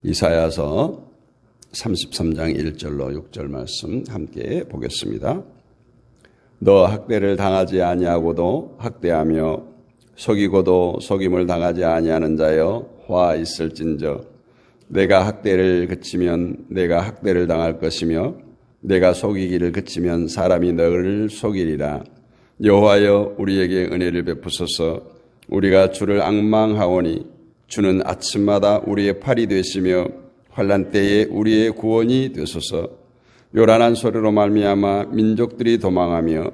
이사야서 33장 1절로 6절 말씀 함께 보겠습니다. 너 학대를 당하지 아니하고도 학대하며 속이고도 속임을 당하지 아니하는 자여 화 있을진저 내가 학대를 그치면 내가 학대를 당할 것이며 내가 속이기를 그치면 사람이 너를 속이리라. 여호와여 우리에게 은혜를 베푸소서. 우리가 주를 앙망하오니 주는 아침마다 우리의 팔이 되시며 환난 때에 우리의 구원이 되소서. 요란한 소리로 말미암아 민족들이 도망하며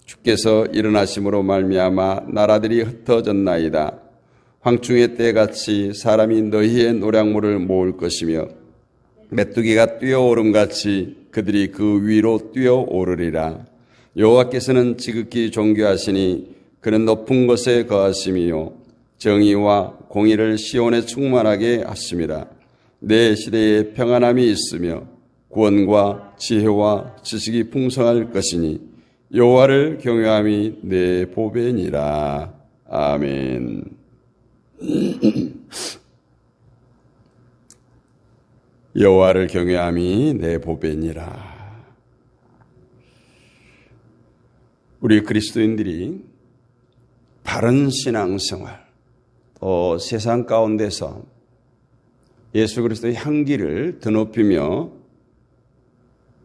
주께서 일어나심으로 말미암아 나라들이 흩어졌나이다. 황충의 때같이 사람이 너희의 노량물을 모을 것이며 메뚜기가 뛰어오름같이 그들이 그 위로 뛰어오르리라. 여호와께서는 지극히 존귀하시니 그는 높은 곳에 거하심이요 정의와 공의를 시온에 충만하게 하심이라. 내 시대에 평안함이 있으며 구원과 지혜와 지식이 풍성할 것이니 여호와를 경외함이 내 보배니라. 아멘. 여호와를 경외함이 내 보배니라. 우리 그리스도인들이 바른 신앙생활, 또 세상 가운데서 예수 그리스도의 향기를 드높이며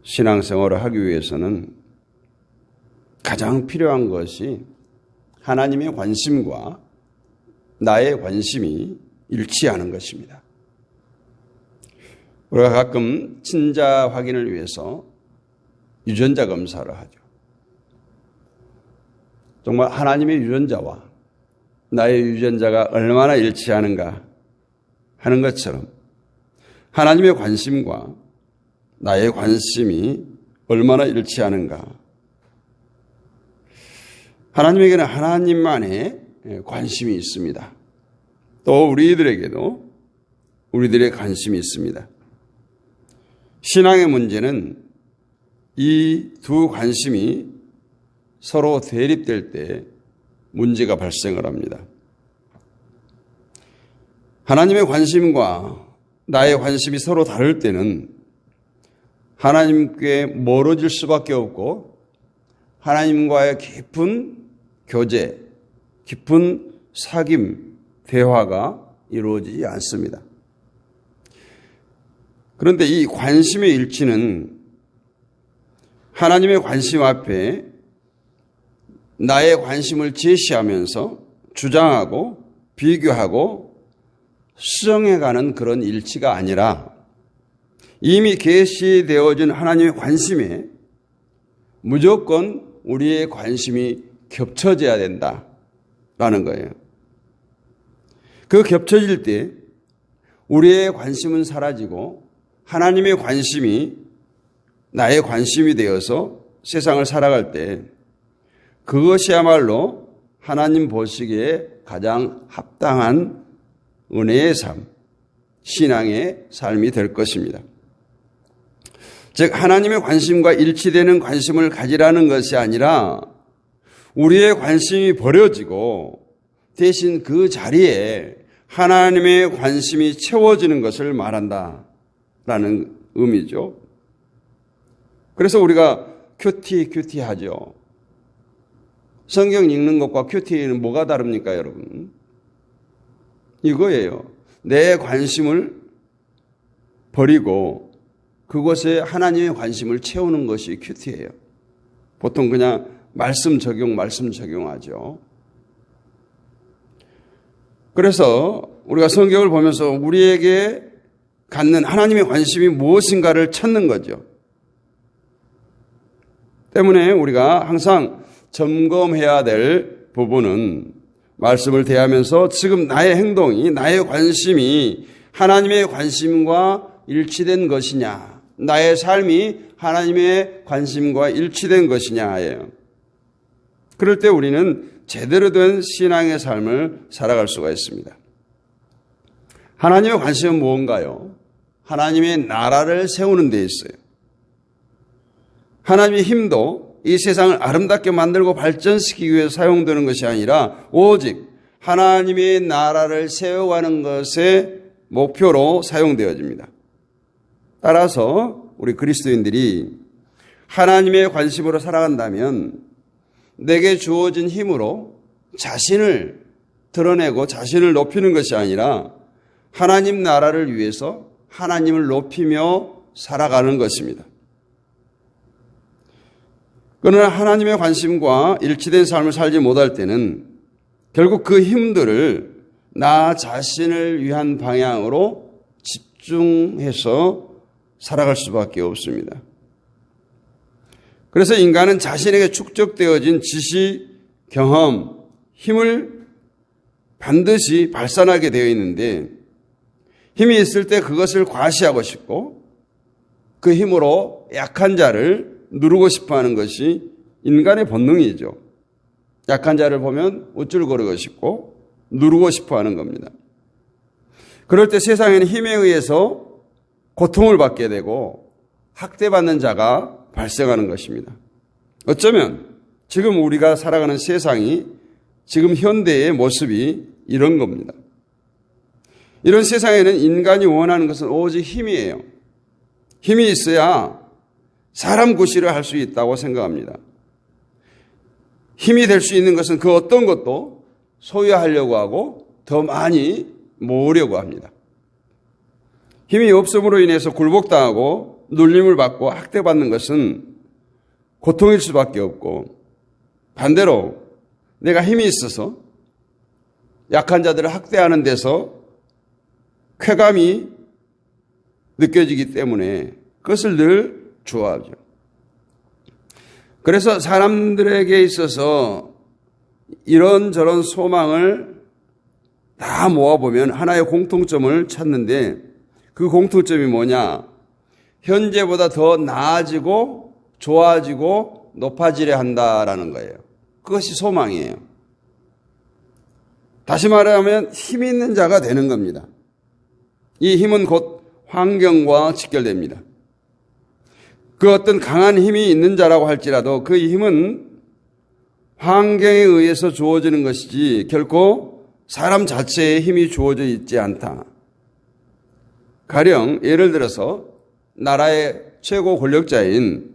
신앙생활을 하기 위해서는 가장 필요한 것이 하나님의 관심과 나의 관심이 일치하는 것입니다. 우리가 가끔 친자 확인을 위해서 유전자 검사를 하죠. 정말 하나님의 유전자와 나의 유전자가 얼마나 일치하는가 하는 것처럼 하나님의 관심과 나의 관심이 얼마나 일치하는가. 하나님에게는 하나님만의 관심이 있습니다. 또 우리들에게도 우리들의 관심이 있습니다. 신앙의 문제는 이 두 관심이 서로 대립될 때 문제가 발생을 합니다. 하나님의 관심과 나의 관심이 서로 다를 때는 하나님께 멀어질 수밖에 없고 하나님과의 깊은 교제, 깊은 사귐, 대화가 이루어지지 않습니다. 그런데 이 관심의 일치는 하나님의 관심 앞에 나의 관심을 제시하면서 주장하고 비교하고 수정해가는 그런 일치가 아니라 이미 계시되어진 하나님의 관심에 무조건 우리의 관심이 겹쳐져야 된다라는 거예요. 그 겹쳐질 때 우리의 관심은 사라지고 하나님의 관심이 나의 관심이 되어서 세상을 살아갈 때 그것이야말로 하나님 보시기에 가장 합당한 은혜의 삶, 신앙의 삶이 될 것입니다. 즉 하나님의 관심과 일치되는 관심을 가지라는 것이 아니라 우리의 관심이 버려지고 대신 그 자리에 하나님의 관심이 채워지는 것을 말한다라는 의미죠. 그래서 우리가 큐티하죠. 성경 읽는 것과 큐티는 뭐가 다릅니까, 여러분? 이거예요. 내 관심을 버리고 그것에 하나님의 관심을 채우는 것이 큐티예요. 보통 그냥 말씀 적용하죠. 그래서 우리가 성경을 보면서 우리에게 갖는 하나님의 관심이 무엇인가를 찾는 거죠. 때문에 우리가 항상 점검해야 될 부분은 말씀을 대하면서 지금 나의 행동이, 나의 관심이 하나님의 관심과 일치된 것이냐, 나의 삶이 하나님의 관심과 일치된 것이냐예요. 그럴 때 우리는 제대로 된 신앙의 삶을 살아갈 수가 있습니다. 하나님의 관심은 무언가요? 하나님의 나라를 세우는 데 있어요. 하나님의 힘도 이 세상을 아름답게 만들고 발전시키기 위해 사용되는 것이 아니라 오직 하나님의 나라를 세워가는 것에 목표로 사용되어집니다. 따라서 우리 그리스도인들이 하나님의 관심으로 살아간다면 내게 주어진 힘으로 자신을 드러내고 자신을 높이는 것이 아니라 하나님 나라를 위해서 하나님을 높이며 살아가는 것입니다. 그러나 하나님의 관심과 일치된 삶을 살지 못할 때는 결국 그 힘들을 나 자신을 위한 방향으로 집중해서 살아갈 수밖에 없습니다. 그래서 인간은 자신에게 축적되어진 지식, 경험, 힘을 반드시 발산하게 되어 있는데 힘이 있을 때 그것을 과시하고 싶고 그 힘으로 약한 자를 누르고 싶어하는 것이 인간의 본능이죠. 약한 자를 보면 우쭐거리고 싶고 누르고 싶어하는 겁니다. 그럴 때 세상에는 힘에 의해서 고통을 받게 되고 학대받는 자가 발생하는 것입니다. 어쩌면 지금 우리가 살아가는 세상이 지금 현대의 모습이 이런 겁니다. 이런 세상에는 인간이 원하는 것은 오직 힘이에요. 힘이 있어야 사람 구실을 할 수 있다고 생각합니다. 힘이 될 수 있는 것은 그 어떤 것도 소유하려고 하고 더 많이 모으려고 합니다. 힘이 없음으로 인해서 굴복당하고 눌림을 받고 학대받는 것은 고통일 수밖에 없고 반대로 내가 힘이 있어서 약한 자들을 학대하는 데서 쾌감이 느껴지기 때문에 그것을 늘 좋아하죠. 그래서 사람들에게 있어서 이런저런 소망을 다 모아보면 하나의 공통점을 찾는데 그 공통점이 뭐냐? 현재보다 더 나아지고 좋아지고 높아지려 한다라는 거예요. 그것이 소망이에요. 다시 말하면 힘 있는 자가 되는 겁니다. 이 힘은 곧 환경과 직결됩니다. 그 어떤 강한 힘이 있는 자라고 할지라도 그 힘은 환경에 의해서 주어지는 것이지 결코 사람 자체의 힘이 주어져 있지 않다. 가령 예를 들어서 나라의 최고 권력자인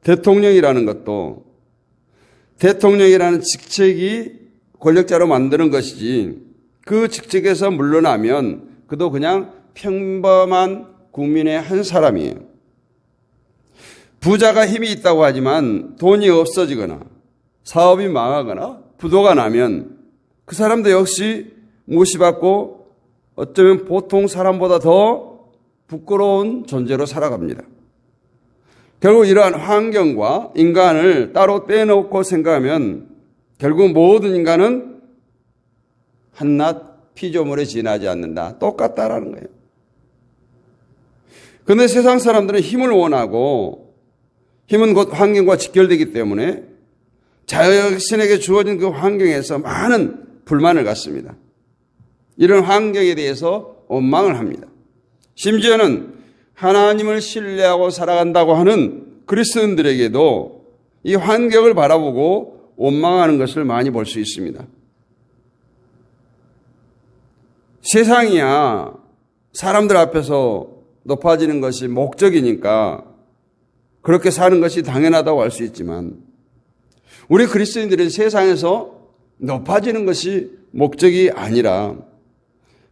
대통령이라는 것도 대통령이라는 직책이 권력자로 만드는 것이지 그 직책에서 물러나면 그도 그냥 평범한 국민의 한 사람이에요. 부자가 힘이 있다고 하지만 돈이 없어지거나 사업이 망하거나 부도가 나면 그 사람도 역시 무시받고 어쩌면 보통 사람보다 더 부끄러운 존재로 살아갑니다. 결국 이러한 환경과 인간을 따로 떼놓고 생각하면 결국 모든 인간은 한낱 피조물에 지나지 않는다. 똑같다라는 거예요. 그런데 세상 사람들은 힘을 원하고 힘은 곧 환경과 직결되기 때문에 자신에게 주어진 그 환경에서 많은 불만을 갖습니다. 이런 환경에 대해서 원망을 합니다. 심지어는 하나님을 신뢰하고 살아간다고 하는 그리스도인들에게도 이 환경을 바라보고 원망하는 것을 많이 볼 수 있습니다. 세상이야 사람들 앞에서 높아지는 것이 목적이니까 그렇게 사는 것이 당연하다고 할 수 있지만 우리 그리스도인들은 세상에서 높아지는 것이 목적이 아니라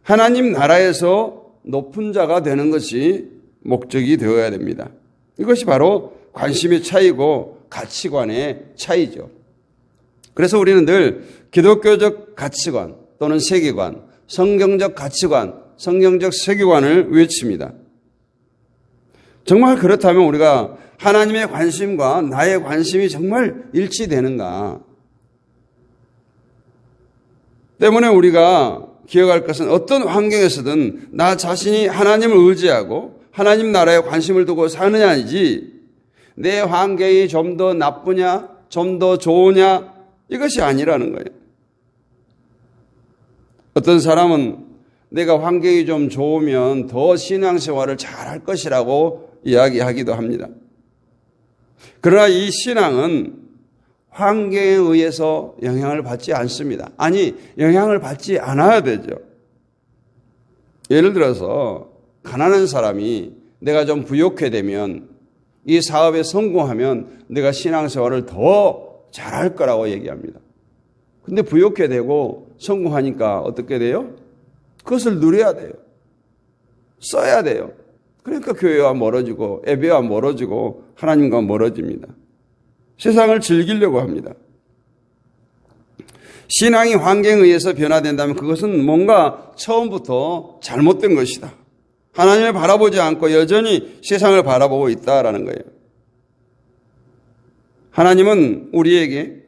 하나님 나라에서 높은 자가 되는 것이 목적이 되어야 됩니다. 이것이 바로 관심의 차이고 가치관의 차이죠. 그래서 우리는 늘 기독교적 가치관 또는 세계관, 성경적 가치관, 성경적 세계관을 외칩니다. 정말 그렇다면 우리가 하나님의 관심과 나의 관심이 정말 일치되는가? 때문에 우리가 기억할 것은 어떤 환경에서든 나 자신이 하나님을 의지하고 하나님 나라에 관심을 두고 사느냐이지 내 환경이 좀 더 나쁘냐, 좀 더 좋으냐 이것이 아니라는 거예요. 어떤 사람은 내가 환경이 좀 좋으면 더 신앙생활을 잘할 것이라고 이야기하기도 합니다. 그러나 이 신앙은 환경에 의해서 영향을 받지 않습니다. 아니, 영향을 받지 않아야 되죠. 예를 들어서 가난한 사람이 내가 좀 부욕해 되면 이 사업에 성공하면 내가 신앙생활을 더 잘할 거라고 얘기합니다. 근데 부욕해 되고 성공하니까 어떻게 돼요? 그것을 누려야 돼요. 써야 돼요. 그러니까 교회와 멀어지고 예배와 멀어지고 하나님과 멀어집니다. 세상을 즐기려고 합니다. 신앙이 환경에 의해서 변화된다면 그것은 뭔가 처음부터 잘못된 것이다. 하나님을 바라보지 않고 여전히 세상을 바라보고 있다라는 거예요. 하나님은 우리에게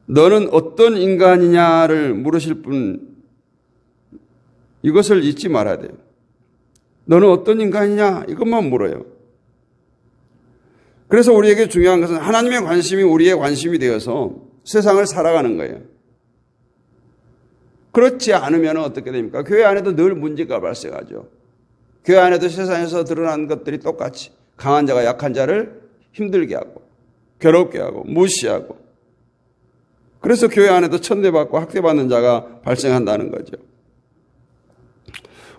너는 어떤 인간이냐를 물으실 뿐 이것을 잊지 말아야 돼요. 너는 어떤 인간이냐 이것만 물어요. 그래서 우리에게 중요한 것은 하나님의 관심이 우리의 관심이 되어서 세상을 살아가는 거예요. 그렇지 않으면 어떻게 됩니까? 교회 안에도 늘 문제가 발생하죠. 교회 안에도 세상에서 드러난 것들이 똑같이 강한 자가 약한 자를 힘들게 하고 괴롭게 하고 무시하고 그래서 교회 안에도 천대받고 학대받는 자가 발생한다는 거죠.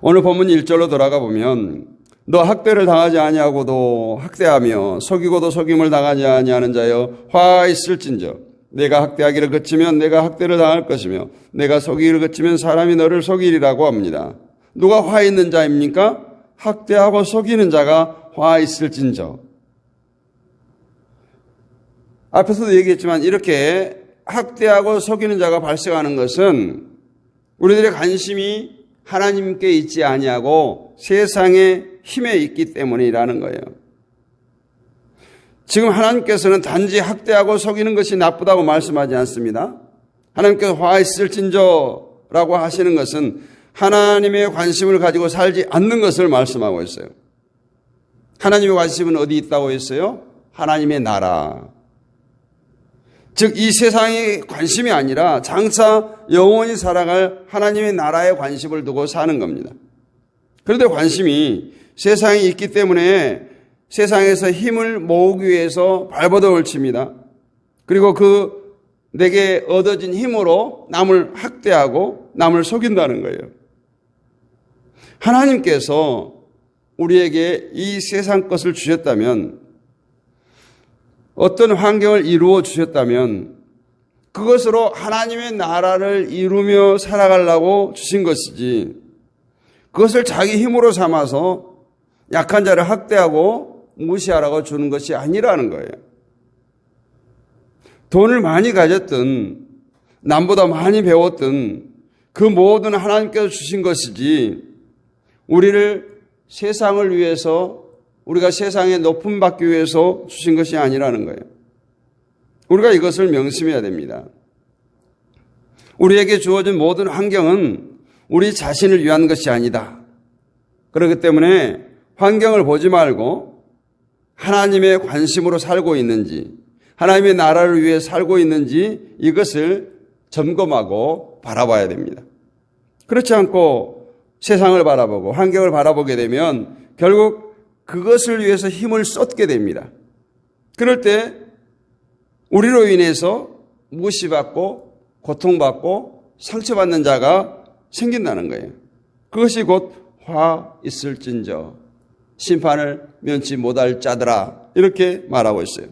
오늘 본문 1절로 돌아가 보면 너 학대를 당하지 아니하고도 학대하며 속이고도 속임을 당하지 아니하는 자여 화 있을진저 내가 학대하기를 그치면 내가 학대를 당할 것이며 내가 속이기를 그치면 사람이 너를 속이리라고 합니다. 누가 화 있는 자입니까? 학대하고 속이는 자가 화 있을진저. 앞에서도 얘기했지만 이렇게 학대하고 속이는 자가 발생하는 것은 우리들의 관심이 하나님께 있지 아니하고 세상의 힘에 있기 때문이라는 거예요. 지금 하나님께서는 단지 학대하고 속이는 것이 나쁘다고 말씀하지 않습니다. 하나님께서 화 있을진저라고 하시는 것은 하나님의 관심을 가지고 살지 않는 것을 말씀하고 있어요. 하나님의 관심은 어디 있다고 했어요? 하나님의 나라. 즉 이 세상의 관심이 아니라 장차 영원히 살아갈 하나님의 나라에 관심을 두고 사는 겁니다. 그런데 관심이 세상에 있기 때문에 세상에서 힘을 모으기 위해서 발버둥을 칩니다. 그리고 그 내게 얻어진 힘으로 남을 학대하고 남을 속인다는 거예요. 하나님께서 우리에게 이 세상 것을 주셨다면 어떤 환경을 이루어 주셨다면 그것으로 하나님의 나라를 이루며 살아가려고 주신 것이지 그것을 자기 힘으로 삼아서 약한 자를 학대하고 무시하라고 주는 것이 아니라는 거예요. 돈을 많이 가졌든 남보다 많이 배웠든 그 모든 하나님께서 주신 것이지 우리를 세상을 위해서 우리가 세상에 높임 받기 위해서 주신 것이 아니라는 거예요. 우리가 이것을 명심해야 됩니다. 우리에게 주어진 모든 환경은 우리 자신을 위한 것이 아니다. 그렇기 때문에 환경을 보지 말고 하나님의 관심으로 살고 있는지 하나님의 나라를 위해 살고 있는지 이것을 점검하고 바라봐야 됩니다. 그렇지 않고 세상을 바라보고 환경을 바라보게 되면 결국 그것을 위해서 힘을 쏟게 됩니다. 그럴 때 우리로 인해서 무시받고 고통받고 상처받는 자가 생긴다는 거예요. 그것이 곧 화 있을진저 심판을 면치 못할 자들아 이렇게 말하고 있어요.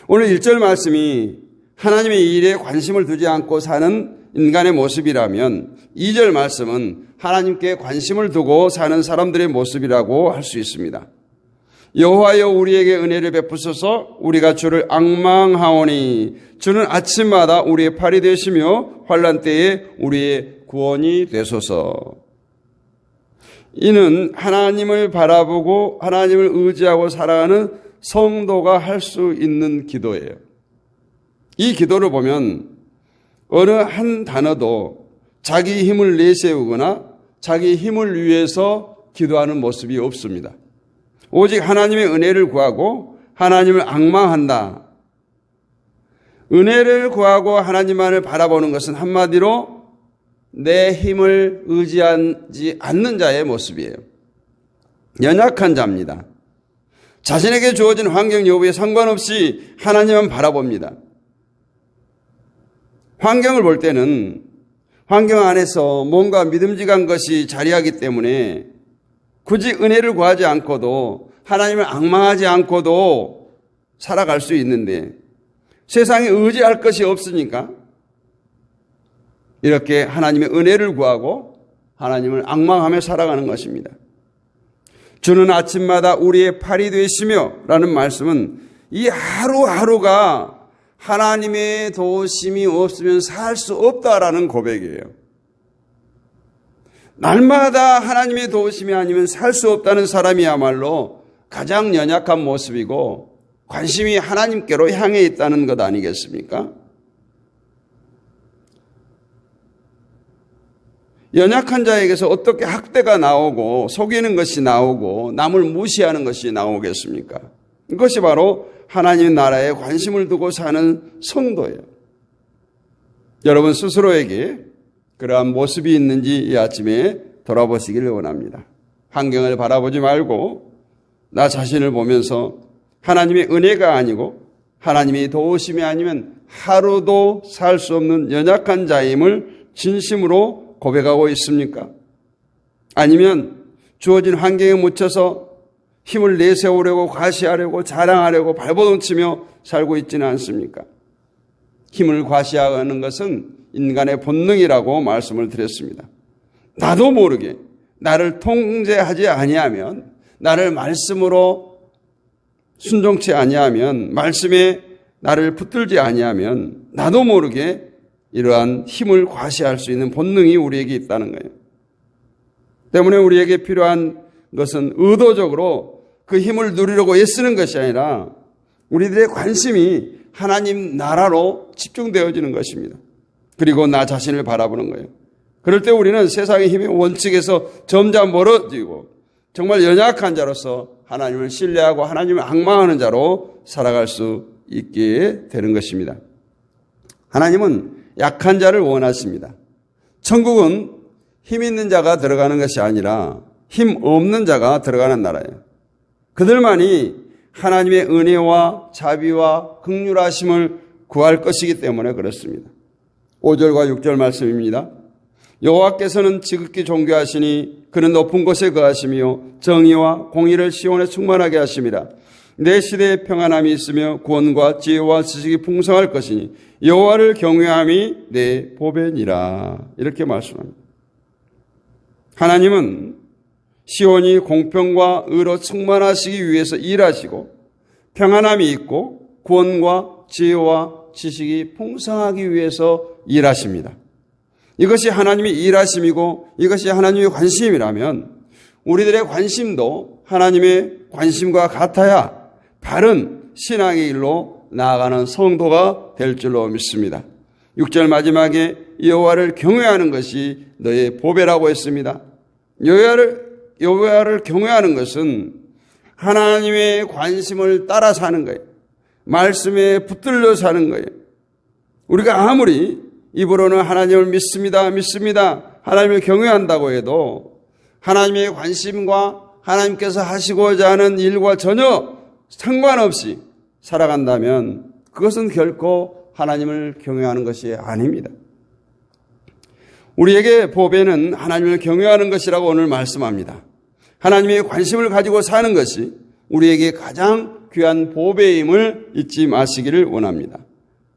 오늘 1절 말씀이 하나님의 일에 관심을 두지 않고 사는 인간의 모습이라면 2절 말씀은 하나님께 관심을 두고 사는 사람들의 모습이라고 할 수 있습니다. 여호와여 우리에게 은혜를 베푸소서 우리가 주를 앙망하오니 주는 아침마다 우리의 팔이 되시며 환난 때에 우리의 구원이 되소서. 이는 하나님을 바라보고 하나님을 의지하고 살아가는 성도가 할 수 있는 기도예요. 이 기도를 보면 어느 한 단어도 자기 힘을 내세우거나 자기 힘을 위해서 기도하는 모습이 없습니다. 오직 하나님의 은혜를 구하고 하나님을 앙망한다. 은혜를 구하고 하나님만을 바라보는 것은 한마디로 내 힘을 의지하지 않는 자의 모습이에요. 연약한 자입니다. 자신에게 주어진 환경 여부에 상관없이 하나님만 바라봅니다. 환경을 볼 때는 환경 안에서 뭔가 믿음직한 것이 자리하기 때문에 굳이 은혜를 구하지 않고도 하나님을 앙망하지 않고도 살아갈 수 있는데 세상에 의지할 것이 없으니까 이렇게 하나님의 은혜를 구하고 하나님을 앙망하며 살아가는 것입니다. 주는 아침마다 우리의 팔이 되시며 라는 말씀은 이 하루하루가 하나님의 도우심이 없으면 살 수 없다라는 고백이에요. 날마다 하나님의 도우심이 아니면 살 수 없다는 사람이야말로 가장 연약한 모습이고 관심이 하나님께로 향해 있다는 것 아니겠습니까? 연약한 자에게서 어떻게 학대가 나오고 속이는 것이 나오고 남을 무시하는 것이 나오겠습니까? 이것이 바로 하나님 나라에 관심을 두고 사는 성도예요. 여러분 스스로에게 그러한 모습이 있는지 이 아침에 돌아보시기를 원합니다. 환경을 바라보지 말고 나 자신을 보면서 하나님의 은혜가 아니고 하나님의 도우심이 아니면 하루도 살 수 없는 연약한 자임을 진심으로 고백하고 있습니까? 아니면 주어진 환경에 묻혀서 힘을 내세우려고 과시하려고 자랑하려고 발버둥치며 살고 있지는 않습니까? 힘을 과시하는 것은 인간의 본능이라고 말씀을 드렸습니다. 나도 모르게 나를 통제하지 아니하면, 나를 말씀으로 순종치 아니하면, 말씀에 나를 붙들지 아니하면 나도 모르게 이러한 힘을 과시할 수 있는 본능이 우리에게 있다는 거예요. 때문에 우리에게 필요한 것은 의도적으로 그 힘을 누리려고 애쓰는 것이 아니라 우리들의 관심이 하나님 나라로 집중되어지는 것입니다. 그리고 나 자신을 바라보는 거예요. 그럴 때 우리는 세상의 힘의 원칙에서 점점 멀어지고 정말 연약한 자로서 하나님을 신뢰하고 하나님을 앙망하는 자로 살아갈 수 있게 되는 것입니다. 하나님은 약한 자를 원하십니다. 천국은 힘 있는 자가 들어가는 것이 아니라 힘 없는 자가 들어가는 나라예요. 그들만이 하나님의 은혜와 자비와 긍휼하심을 구할 것이기 때문에 그렇습니다. 5절과 6절 말씀입니다. 여호와께서는 지극히 존귀하시니 그는 높은 곳에 거하시며 정의와 공의를 시온에 충만하게 하심이라. 내 시대에 평안함이 있으며 구원과 지혜와 지식이 풍성할 것이니 여호와를 경외함이 내 보배니라. 이렇게 말씀합니다. 하나님은 시온이 공평과 의로 충만하시기 위해서 일하시고 평안함이 있고 구원과 지혜와 지식이 풍성하기 위해서 일하십니다. 이것이 하나님의 일하심이고 이것이 하나님의 관심이라면 우리들의 관심도 하나님의 관심과 같아야 바른 신앙의 일로 나아가는 성도가 될 줄로 믿습니다. 6절 마지막에 여호와를 경외하는 것이 너의 보배라고 했습니다. 여호와를 경외하는 것은 하나님의 관심을 따라 사는 거예요. 말씀에 붙들려 사는 거예요. 우리가 아무리 입으로는 하나님을 믿습니다, 하나님을 경외한다고 해도 하나님의 관심과 하나님께서 하시고자 하는 일과 전혀 상관없이 살아간다면 그것은 결코 하나님을 경외하는 것이 아닙니다. 우리에게 보배는 하나님을 경외하는 것이라고 오늘 말씀합니다. 하나님의 관심을 가지고 사는 것이 우리에게 가장 귀한 보배임을 잊지 마시기를 원합니다.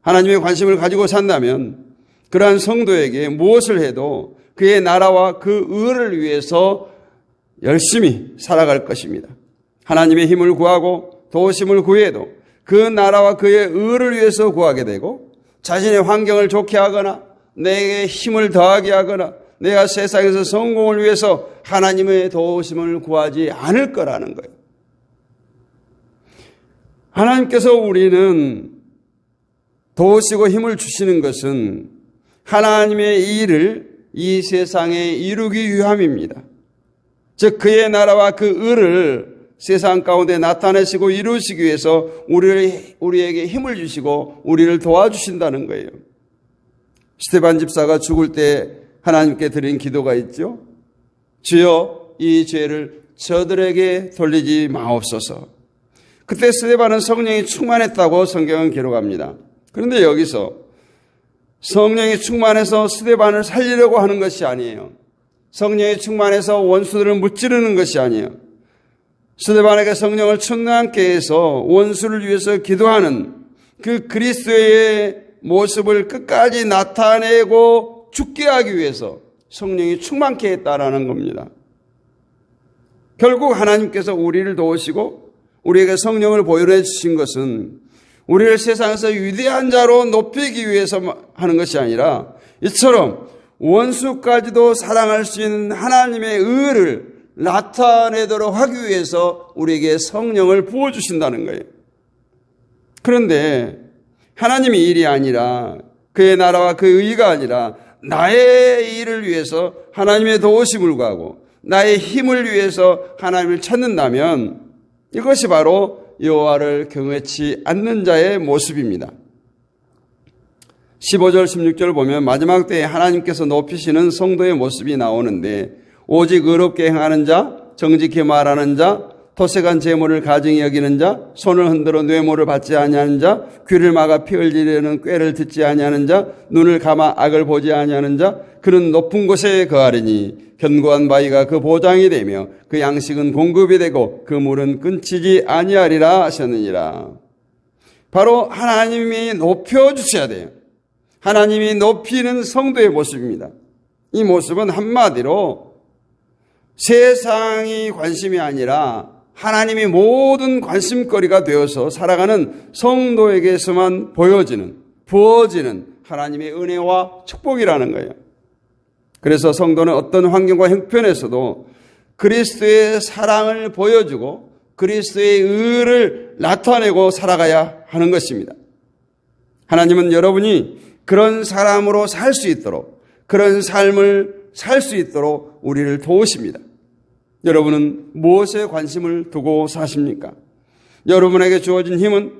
하나님의 관심을 가지고 산다면 그러한 성도에게 무엇을 해도 그의 나라와 그 의를 위해서 열심히 살아갈 것입니다. 하나님의 힘을 구하고 도우심을 구해도 그 나라와 그의 의를 위해서 구하게 되고 자신의 환경을 좋게 하거나 내게 힘을 더하게 하거나 내가 세상에서 성공을 위해서 하나님의 도우심을 구하지 않을 거라는 거예요. 하나님께서 우리는 도우시고 힘을 주시는 것은 하나님의 일을 이 세상에 이루기 위함입니다. 즉 그의 나라와 그 의를 세상 가운데 나타내시고 이루시기 위해서 우리에게 힘을 주시고 우리를 도와주신다는 거예요. 스데반 집사가 죽을 때 하나님께 드린 기도가 있죠. 주여 이 죄를 저들에게 돌리지 마옵소서. 그때 스데반은 성령이 충만했다고 성경은 기록합니다. 그런데 여기서 성령이 충만해서 스데반을 살리려고 하는 것이 아니에요. 성령이 충만해서 원수들을 무찌르는 것이 아니에요. 스데반에게 성령을 충만케 해서 원수를 위해서 기도하는 그 그리스도의 모습을 끝까지 나타내고 죽게 하기 위해서 성령이 충만케 했다라는 겁니다. 결국 하나님께서 우리를 도우시고 우리에게 성령을 보혈해 주신 것은 우리를 세상에서 위대한 자로 높이기 위해서 하는 것이 아니라 이처럼 원수까지도 사랑할 수 있는 하나님의 의를 나타내도록 하기 위해서 우리에게 성령을 부어주신다는 거예요. 그런데 하나님의 일이 아니라 그의 나라와 그의 의가 아니라 나의 일을 위해서 하나님의 도우심을 구하고 나의 힘을 위해서 하나님을 찾는다면 이것이 바로 여호와를 경외치 않는 자의 모습입니다. 15절 16절을 보면 마지막 때에 하나님께서 높이시는 성도의 모습이 나오는데 오직 의롭게 행하는 자, 정직히 말하는 자, 토색한 재물을 가증히 여기는 자, 손을 흔들어 뇌물을 받지 아니하는 자, 귀를 막아 피 흘리려는 꾀를 듣지 아니하는 자, 눈을 감아 악을 보지 아니하는 자, 그는 높은 곳에 거하리니 견고한 바위가 그 보장이 되며 그 양식은 공급이 되고 그 물은 끊치지 아니하리라 하셨느니라. 바로 하나님이 높여주셔야 돼요. 하나님이 높이는 성도의 모습입니다. 이 모습은 한마디로 세상이 관심이 아니라 하나님이 모든 관심거리가 되어서 살아가는 성도에게서만 보여지는, 부어지는 하나님의 은혜와 축복이라는 거예요. 그래서 성도는 어떤 환경과 형편에서도 그리스도의 사랑을 보여주고 그리스도의 의를 나타내고 살아가야 하는 것입니다. 하나님은 여러분이 그런 사람으로 살 수 있도록, 그런 삶을 살 수 있도록 우리를 도우십니다. 여러분은 무엇에 관심을 두고 사십니까? 여러분에게 주어진 힘은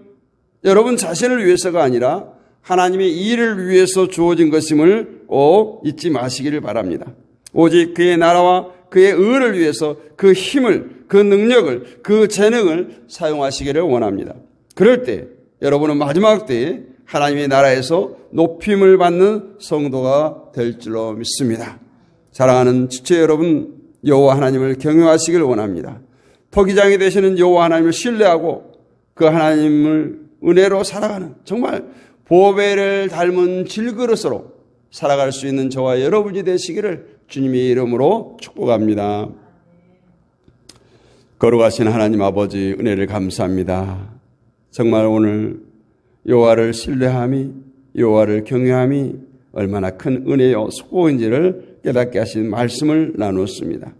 여러분 자신을 위해서가 아니라 하나님의 일을 위해서 주어진 것임을 꼭 잊지 마시기를 바랍니다. 오직 그의 나라와 그의 의를 위해서 그 힘을, 그 능력을, 그 재능을 사용하시기를 원합니다. 그럴 때 여러분은 마지막 때에 하나님의 나라에서 높임을 받는 성도가 될 줄로 믿습니다. 사랑하는 지체 여러분, 여호와 하나님을 경외하시길 원합니다. 토기장이 되시는 여호와 하나님을 신뢰하고 그 하나님을 은혜로 살아가는 정말 보배를 닮은 질그릇으로 살아갈 수 있는 저와 여러분이 되시기를 주님의 이름으로 축복합니다. 거룩하신 하나님 아버지 은혜를 감사합니다. 정말 오늘 여호와를 신뢰함이, 여호와를 경외함이 얼마나 큰 은혜요 수고인지를 깨닫게 하신 말씀을 나누었습니다.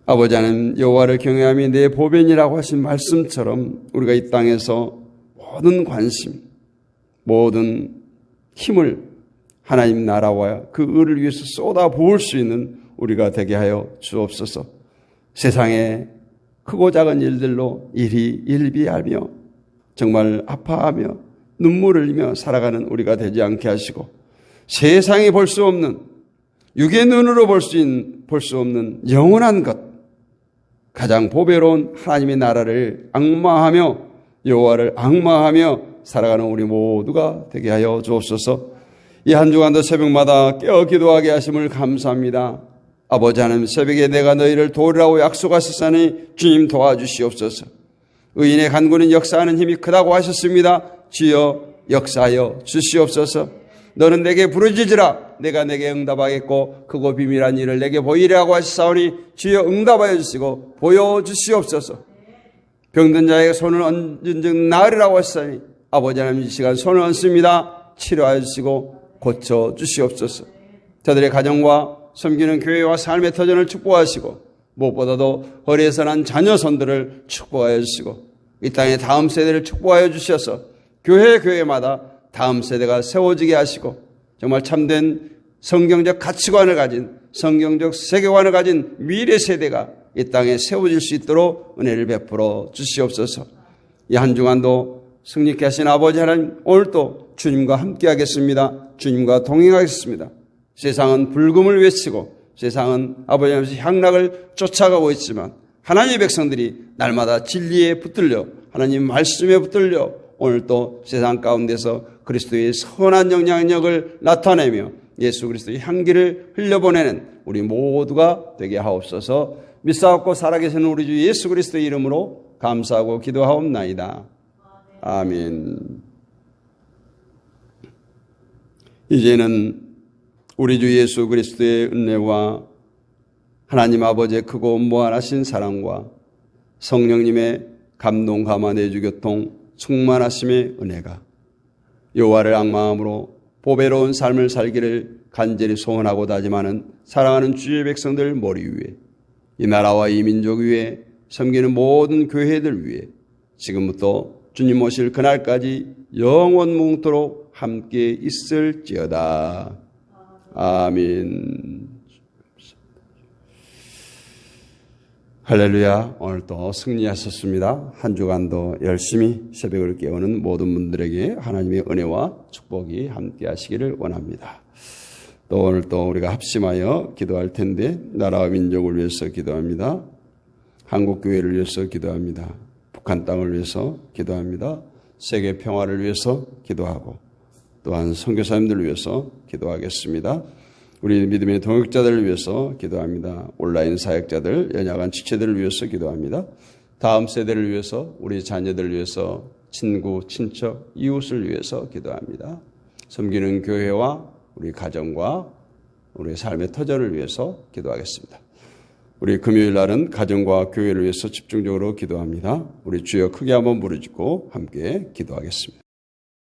아버지 하나님, 여호와를 경외함이 내 보배니라고 하신 말씀처럼 우리가 이 땅에서 모든 관심, 모든 힘을 하나님 나라와 그 의를 위해서 쏟아 부을 수 있는 우리가 되게 하여 주옵소서. 세상의 크고 작은 일들로 일희일비하며 정말 아파하며 눈물을 흘리며 살아가는 우리가 되지 않게 하시고 세상이 볼 수 없는, 육의 눈으로 볼 수 없는 영원한 것, 가장 보배로운 하나님의 나라를 앙망하며 여호와를 앙망하며 살아가는 우리 모두가 되게 하여 주옵소서. 이 한 주간도 새벽마다 깨어 기도하게 하심을 감사합니다. 아버지 하나님, 새벽에 내가 너희를 도우리라고 약속하셨으니 주님 도와주시옵소서. 의인의 간구는 역사하는 힘이 크다고 하셨습니다. 주여 역사하여 주시옵소서. 너는 내게 부르짖으라. 내가 내게 응답하겠고 크고 비밀한 일을 내게 보이리라고 하시사오니 주여 응답하여 주시고 보여주시옵소서. 병든 자에게 손을 얹은 즉 나으리라고 하시사오니 아버지 하나님, 이 시간 손을 얹습니다. 치료하여 주시고 고쳐주시옵소서. 저들의 가정과 섬기는 교회와 삶의 터전을 축복하시고 무엇보다도 허리에서 난 자녀손들을 축복하여 주시고 이 땅의 다음 세대를 축복하여 주셔서 교회마다 다음 세대가 세워지게 하시고 정말 참된 성경적 가치관을 가진, 성경적 세계관을 가진 미래 세대가 이 땅에 세워질 수 있도록 은혜를 베풀어 주시옵소서. 이 한 주간도 승리케 하신 아버지 하나님, 오늘도 주님과 함께 하겠습니다. 주님과 동행하겠습니다. 세상은 불금을 외치고 세상은 아버지 하나님 향락을 쫓아가고 있지만 하나님의 백성들이 날마다 진리에 붙들려 하나님 말씀에 붙들려 오늘도 세상 가운데서 그리스도의 선한 영향력을 나타내며 예수 그리스도의 향기를 흘려보내는 우리 모두가 되게 하옵소서. 믿사옵고 살아계신 우리 주 예수 그리스도의 이름으로 감사하고 기도하옵나이다. 아멘. 이제는 우리 주 예수 그리스도의 은혜와 하나님 아버지의 크고 무한하신 사랑과 성령님의 감동 감화 내주 교통 충만하심의 은혜가 여호와를 앙망함으로 보배로운 삶을 살기를 간절히 소원하고 다짐하는 사랑하는 주의 백성들 머리 위에 이 나라와 이 민족 위에 섬기는 모든 교회들 위에 지금부터 주님 오실 그날까지 영원 뭉토록 함께 있을지어다. 아멘. 할렐루야. 오늘도 승리하셨습니다. 한 주간도 열심히 새벽을 깨우는 모든 분들에게 하나님의 은혜와 축복이 함께 하시기를 원합니다. 또 오늘 또 우리가 합심하여 기도할 텐데 나라와 민족을 위해서 기도합니다. 한국교회를 위해서 기도합니다. 북한 땅을 위해서 기도합니다. 세계 평화를 위해서 기도하고 또한 선교사님들을 위해서 기도하겠습니다. 우리 믿음의 동역자들을 위해서 기도합니다. 온라인 사역자들, 연약한 지체들을 위해서 기도합니다. 다음 세대를 위해서, 우리 자녀들을 위해서, 친구, 친척, 이웃을 위해서 기도합니다. 섬기는 교회와 우리 가정과 우리 삶의 터전을 위해서 기도하겠습니다. 우리 금요일 날은 가정과 교회를 위해서 집중적으로 기도합니다. 우리 주여 크게 한번 부르짖고 함께 기도하겠습니다.